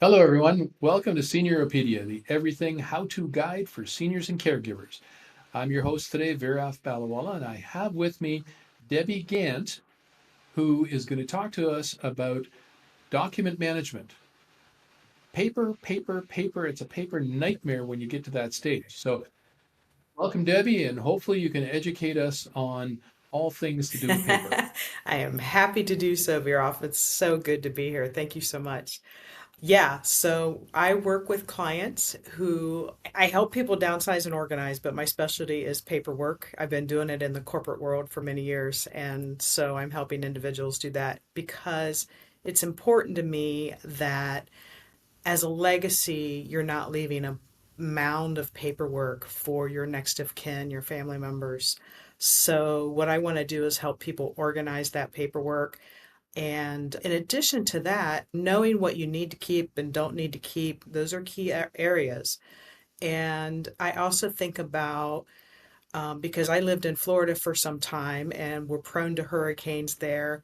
Hello, everyone. Welcome to Senioropedia, the everything how-to guide for seniors and caregivers. I'm your host today, Viraf Balawala, and I have with me Debbie Gantt, who is going to talk to us about document management. Paper, paper, paper. It's a paper nightmare when you get to that stage. So, welcome, Debbie, and hopefully you can educate us on all things to do with paper. I am happy to do so, Viroff. It's so good to be here. Thank you so much. Yeah, so I work with clients who I help people downsize and organize, but my specialty is paperwork. I've been doing it in the corporate world for many years, and so I'm helping individuals do that because it's important to me that as a legacy, you're not leaving a mound of paperwork for your next of kin, your family members. So, what I want to do is help people organize that paperwork. And in addition to that, knowing what you need to keep and don't need to keep, those are key areas. And I also think about because I lived in Florida for some time and we're prone to hurricanes there.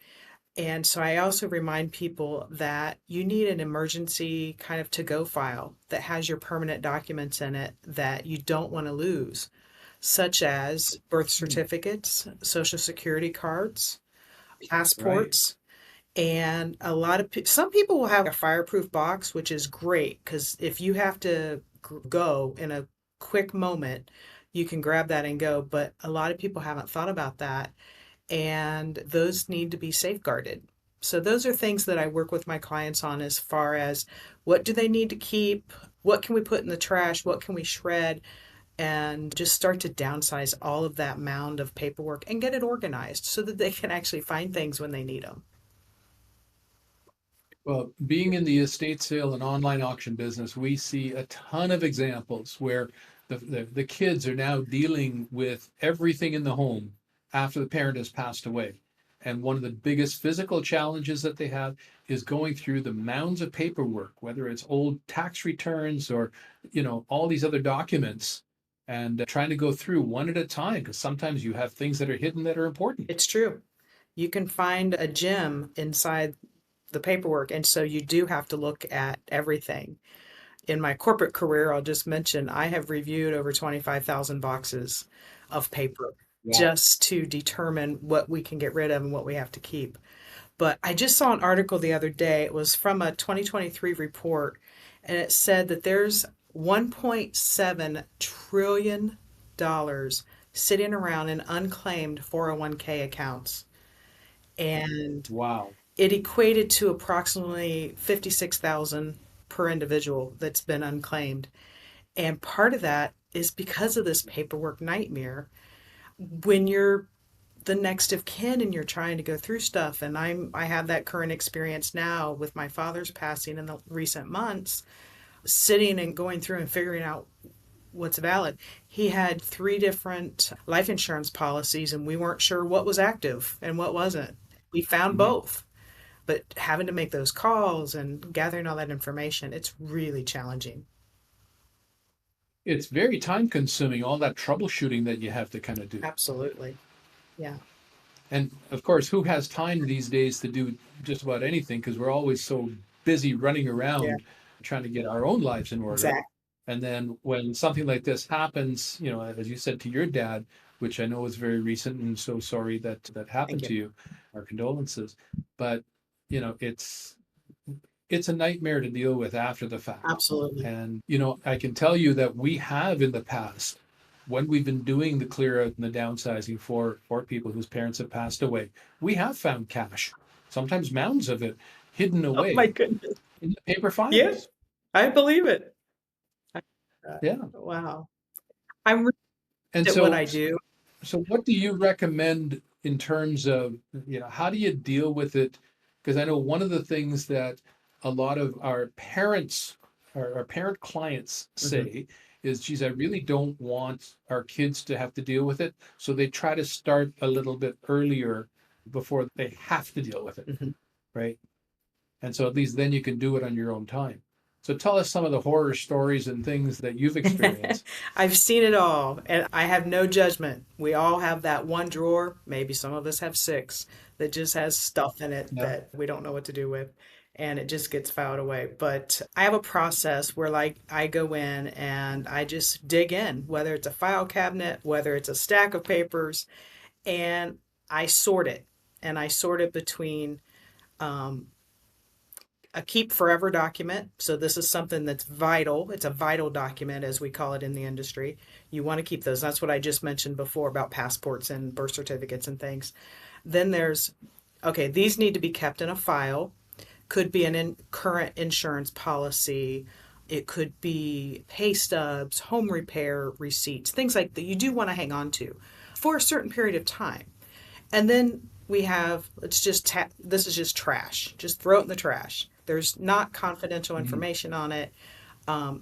And so I also remind people that you need an emergency kind of to-go file that has your permanent documents in it that you don't want to lose, such as birth Hmm. certificates, social security cards, Right. passports, and a lot of some people will have a fireproof box, which is great because if you have to go in a quick moment, you can grab that and go. But a lot of people haven't thought about that and those need to be safeguarded. So those are things that I work with my clients on as far as what do they need to keep, what can we put in the trash, what can we shred, and just start to downsize all of that mound of paperwork and get it organized so that they can actually find things when they need them. Well, being in the estate sale and online auction business, we see a ton of examples where the kids are now dealing with everything in the home after the parent has passed away. And one of the biggest physical challenges that they have is going through the mounds of paperwork, whether it's old tax returns or, all these other documents, and trying to go through one at a time, because sometimes you have things that are hidden that are important. It's true. You can find a gem inside the paperwork, and so you do have to look at everything. In my corporate career, I'll just mention I have reviewed over 25,000 boxes of paper Wow. just to determine what we can get rid of and what we have to keep. But I just saw an article the other day. It was from a 2023 report, and it said that there's $1.7 trillion dollars sitting around in unclaimed 401k accounts. And Wow. it equated to approximately 56,000 per individual that's been unclaimed. And part of that is because of this paperwork nightmare. When you're the next of kin and you're trying to go through stuff, and I have that current experience now with my father's passing in the recent months, sitting and going through and figuring out what's valid. He had three different life insurance policies and we weren't sure what was active and what wasn't. We found Mhm. both, but having to make those calls and gathering all that information, it's really challenging. It's very time consuming, all that troubleshooting that you have to kind of do. Absolutely. Yeah. And of course, who has time these days to do just about anything? Because we're always so busy running Yeah. around trying to get our own lives in order. Exactly. And then when something like this happens, as you said to your dad, which I know was very recent, and so sorry that that Thank happened you. to you, our condolences. But, it's a nightmare to deal with after the fact. Absolutely. And, I can tell you that we have in the past, when we've been doing the clear out and the downsizing for people whose parents have passed away, we have found cash, sometimes mounds of it hidden Oh my away goodness. in the paper Yeah, files. I believe it. Yeah. Wow. I'm really And good at what so I do. so what do you recommend in terms of, how do you deal with it? Because I know one of the things that a lot of our parents, our parent clients Mhm. say is, geez, I really don't want our kids to have to deal with it. So they try to start a little bit earlier before they have to deal with it, Mhm. right? And so at least then you can do it on your own time. So tell us some of the horror stories and things that you've experienced. I've seen it all, and I have no judgment. We all have that one drawer, maybe some of us have six, that just has stuff in it Yeah. that we don't know what to do with. And it just gets filed away. But I have a process where, like, I go in and I just dig in, whether it's a file cabinet, whether it's a stack of papers, and I sort it. And I sort it between um, a keep forever document. So this is something that's vital. It's a vital document, as we call it in the industry. You want to keep those. That's what I just mentioned before about passports and birth certificates and things. Then there's, okay, these need to be kept in a file. Could be an current insurance policy. It could be pay stubs, home repair receipts, things like that you do want to hang on to for a certain period of time. And then we have, it's just, this is just trash. Just throw it in the trash. There's not confidential Mhm. information on it.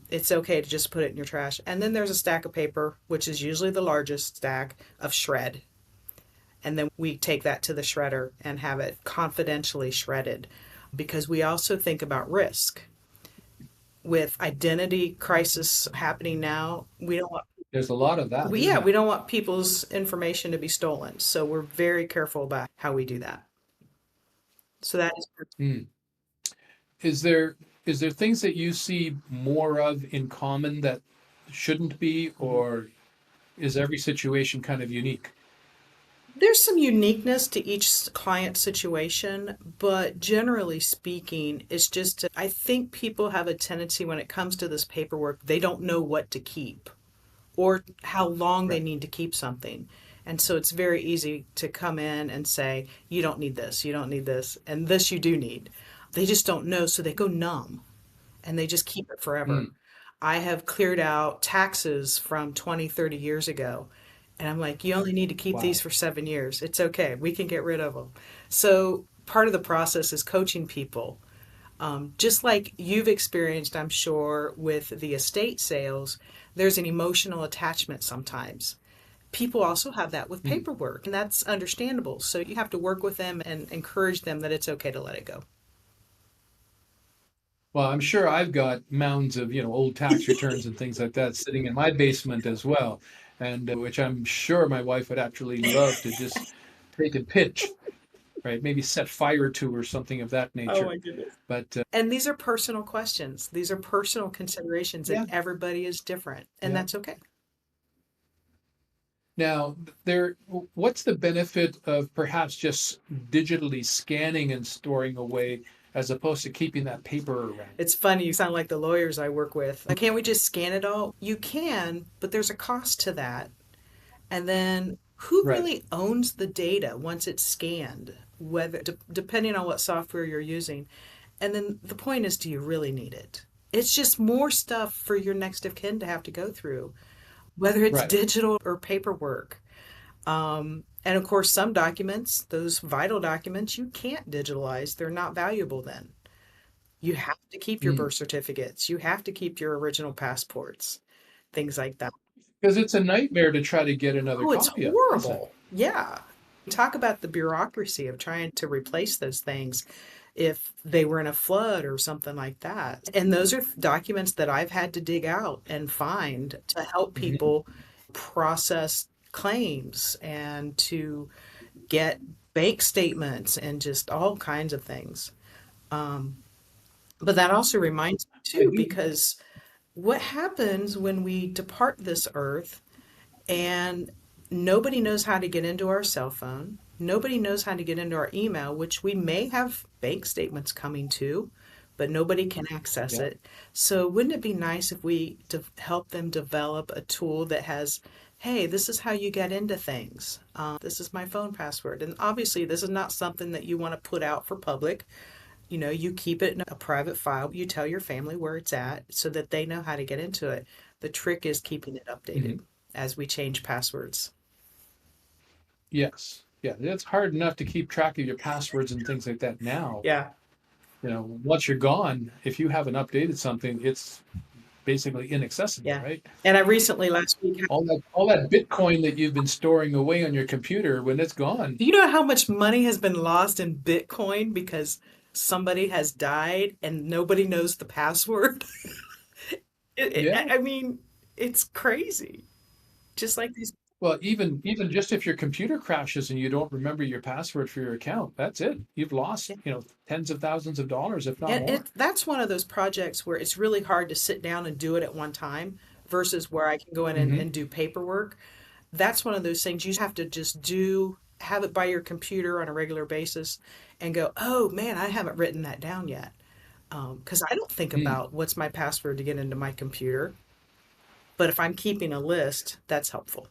It's okay to just put it in your trash. And then there's a stack of paper, which is usually the largest stack of shred. And then we take that to the shredder and have it confidentially shredded because we also think about risk. With identity crisis happening now, we don't want There's a lot of that, isn't yeah, we there? don't want people's information to be stolen. So we're very careful about how we do that. So that is, Mm. Is there is there things that you see more of in common that shouldn't be, mhm. or is every situation kind of unique? There's some uniqueness to each client situation, but generally speaking, it's just, I think people have a tendency when it comes to this paperwork, they don't know what to keep or how long they Right. need to keep something. And so it's very easy to come in and say, you don't need this, you don't need this, and this you do need. They just don't know, so they go numb and they just keep it forever. Mm. I have cleared out taxes from 20, 30 years ago. And I'm like, you only need to keep these Wow. for 7 years. It's okay. We can get rid of them. So part of the process is coaching people. Just like you've experienced, I'm sure, with the estate sales, there's an emotional attachment sometimes. People also have that with Mm. paperwork, and that's understandable. So you have to work with them and encourage them that it's okay to let it go. Well, I'm sure I've got mounds of, old tax returns and things like that sitting in my basement as well, and which I'm sure my wife would actually love to just take and pitch, right? Maybe set fire to or something of that Oh nature. my goodness. But And these are personal questions. These are personal considerations, and yeah, everybody is different, and yeah. that's okay. Now, what's the benefit of perhaps just digitally scanning and storing away as opposed to keeping that paper around? It's funny, you sound like the lawyers I work with. Like, can't we just scan it all? You can, but there's a cost to that. And then who Right. really owns the data once it's scanned? Whether depending on what software you're using. And then the point is, do you really need it? It's just more stuff for your next of kin to have to go through, whether it's Right. digital or paperwork. And of course, some documents, those vital documents, you can't digitalize. They're not valuable then. You have to keep your Mm. birth certificates. You have to keep your original passports, things like that. Because it's a nightmare to try to get another Oh, it's copy of it, isn't it? horrible. Yeah. Talk about the bureaucracy of trying to replace those things if they were in a flood or something like that. And those are documents that I've had to dig out and find to help Mhm. people process claims and to get bank statements and just all kinds of things. Um, but that also reminds me I too, do. because what happens when we depart this earth and nobody knows how to get into our cell phone? Nobody knows how to get into our email, which we may have bank statements coming to, but nobody can access Yeah. it. So, wouldn't it be nice if we help them develop a tool that has, hey, this is how you get into things. This is my phone password. And obviously, this is not something that you want to put out for public. You keep it in a private file. You tell your family where it's at so that they know how to get into it. The trick is keeping it updated Mhm. as we change passwords. Yes. Yeah. It's hard enough to keep track of your passwords and things like that now. Yeah, Once you're gone, if you haven't updated something, it's basically inaccessible, yeah. right? And I recently, last week, All that Bitcoin that you've been storing away on your computer, when it's gone, do you know how much money has been lost in Bitcoin because somebody has died and nobody knows the password? yeah, I mean, it's crazy. Just like these. Well, even just if your computer crashes and you don't remember your password for your account, that's it. You've lost, tens of thousands of dollars, if not And more. that's one of those projects where it's really hard to sit down and do it at one time versus where I can go in Hmm. and do paperwork. That's one of those things you have to just have it by your computer on a regular basis and go, oh man, I haven't written that down yet. Because I don't think Mm. about what's my password to get into my computer. But if I'm keeping a list, that's helpful.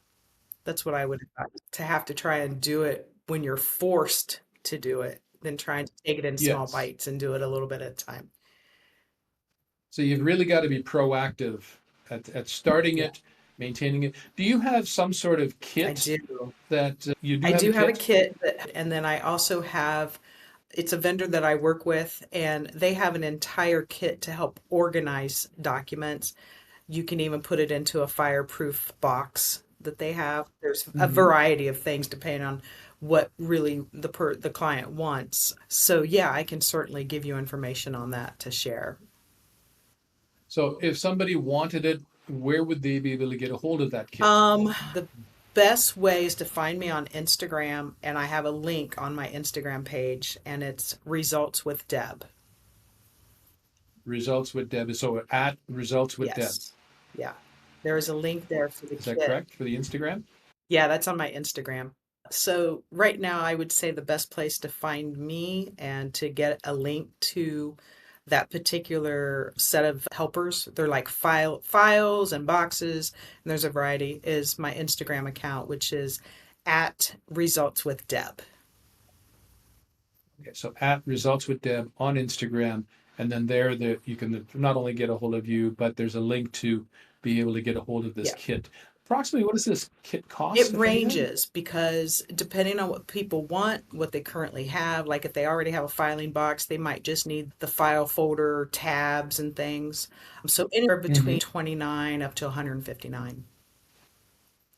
That's what I would advise, to have to try and do it when you're forced to do it than trying to take it in small Yes. bites and do it a little bit at a time. So you've really got to be proactive at starting Yeah, it, maintaining it. Do you have some sort of I kit do. that you do I have a do have a kit? kit and then I also have, it's a vendor that I work with, and they have an entire kit to help organize documents. You can even put it into a fireproof box that they have. There's a Hmm. variety of things depending on what really the client wants. So yeah, I can certainly give you information on that to share. So if somebody wanted it, where would they be able to get a hold of that kit? The best way is to find me on Instagram, and I have a link on my Instagram page, and it's Results with Deb. Results with Deb. So at Results with Deb. Yes. Yeah. There is a link there for the Is that kit. correct for the Instagram? Yeah, that's on my Instagram. So right now, I would say the best place to find me and to get a link to that particular set of helpers, they're like files and boxes, and there's a variety, is my Instagram account, which is at Results with Deb. Okay, so at Results with Deb on Instagram, and then you can not only get a hold of you, but there's a link to be able to get a hold of this Yeah. kit. Approximately, what does this kit It cost, if anything? ranges because depending on what people want, what they currently have, like if they already have a filing box, they might just need the file folder, tabs, and things. So anywhere Hmm. between 29 up to 159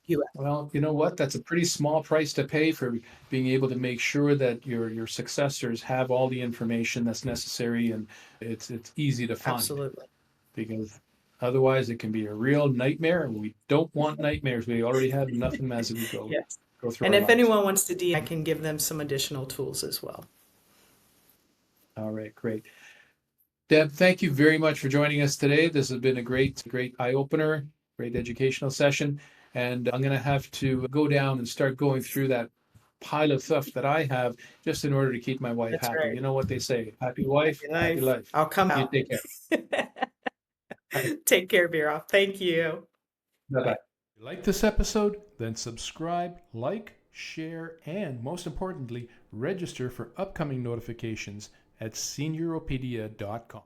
US. Well, you know what? That's a pretty small price to pay for being able to make sure that your successors have all the information that's necessary and it's easy to find Absolutely. because otherwise it can be a real nightmare and we don't want nightmares. We already have enough of them as we Yes. go through And our if lives. anyone wants to DM, I can give them some additional tools as well. All right, great. Deb, thank you very much for joining us today. This has been a great eye opener, great educational session. And I'm going to have to go down and start going through that pile of stuff that I have just in order to keep my wife That's happy. right. You know what they say, happy wife, Happy happy life. life. I'll come You out. take care. Take care, Vera. Thank you. Bye Bye. bye. If you like this episode, then subscribe, like, share, and most importantly, register for upcoming notifications at senioropedia.com.